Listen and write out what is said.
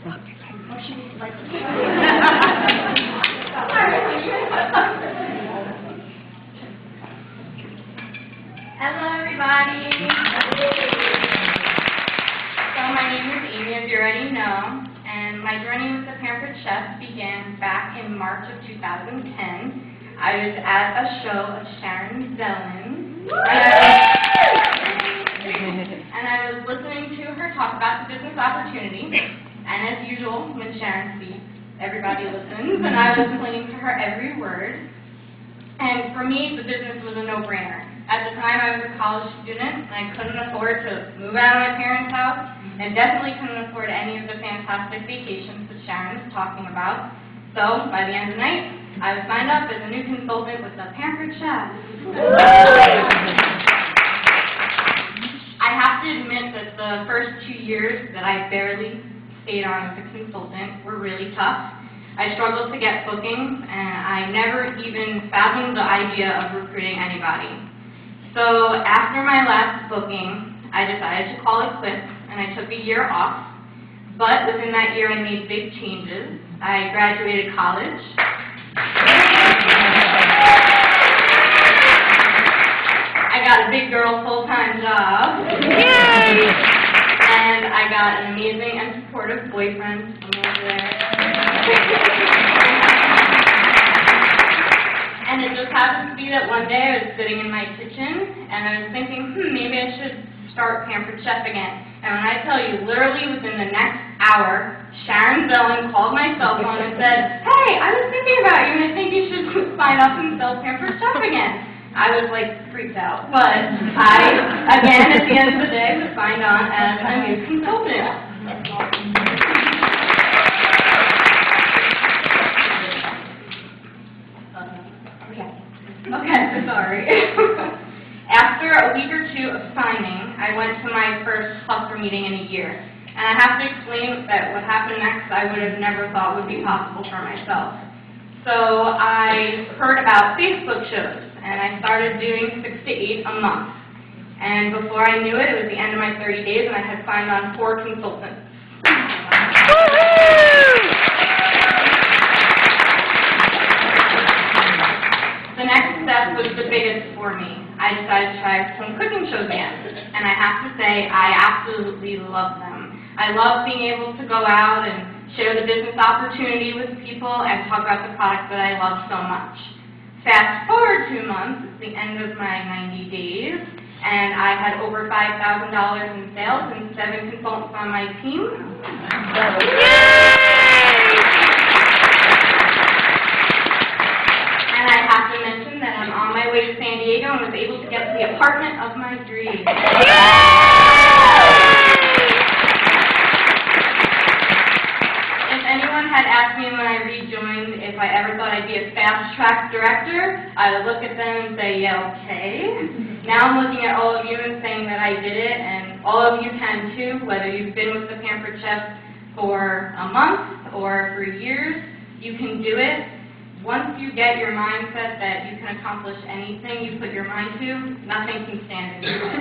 Hello, everybody. So my name is Amy, as you already know, and my journey with the Pampered Chef began back in March of 2010. I was at a show of Sharon Zelen, and I was listening to her talk about the business opportunity. And as usual, when Sharon speaks, everybody listens, and I was listening to her every word. And for me, the business was a no-brainer. At the time, I was a college student, and I couldn't afford to move out of my parents' house, and definitely couldn't afford any of the fantastic vacations that Sharon was talking about. So, by the end of the night, I was signed up as a new consultant with the Pampered Chef. I have to admit that the first 2 years that I barely stayed on as a consultant were really tough. I struggled to get bookings, and I never even fathomed the idea of recruiting anybody. So after my last booking, I decided to call it quits, and I took a year off. But within that year, I made big changes. I graduated college. I got a big girl full-time job. Yay! And I got an amazing and supportive boyfriend from over there. And it just happened to be that one day I was sitting in my kitchen and I was thinking, maybe I should start Pampered Chef again. And when I tell you, literally within the next hour, Sharon Zelen called my cell phone and said, "Hey, I was thinking about you and I think you should sign up and sell Pampered Chef again." I was like freaked out, but I, again, at the end of the day, was signed on as a new consultant. Okay, sorry. After a week or two of signing, I went to my first cluster meeting in a year. And I have to explain that what happened next I would have never thought would be possible for myself. So I heard about Facebook shows, and I started doing 6 to 8 a month. And before I knew it, it was the end of my 30 days, and I had signed on 4 consultants. The next step was the biggest for me. I decided to try some cooking shows again, and I have to say I absolutely love them. I love being able to go out and share the business opportunity with people and talk about the products that I love so much. Fast forward 2 months, it's the end of my 90 days, and I had over $5,000 in sales and 7 consultants on my team. And I have to mention that I'm on my way to San Diego and was able to get the apartment of my dreams. If anyone had asked me when I rejoined if I ever thought I'd be a fast-track director, I would look at them and say, yeah, okay. Now I'm looking at all of you and saying that I did it, and all of you can too, whether you've been with the Pampered Chef for a month or for years, you can do it. Once you get your mindset that you can accomplish anything you put your mind to, nothing can stand in your way.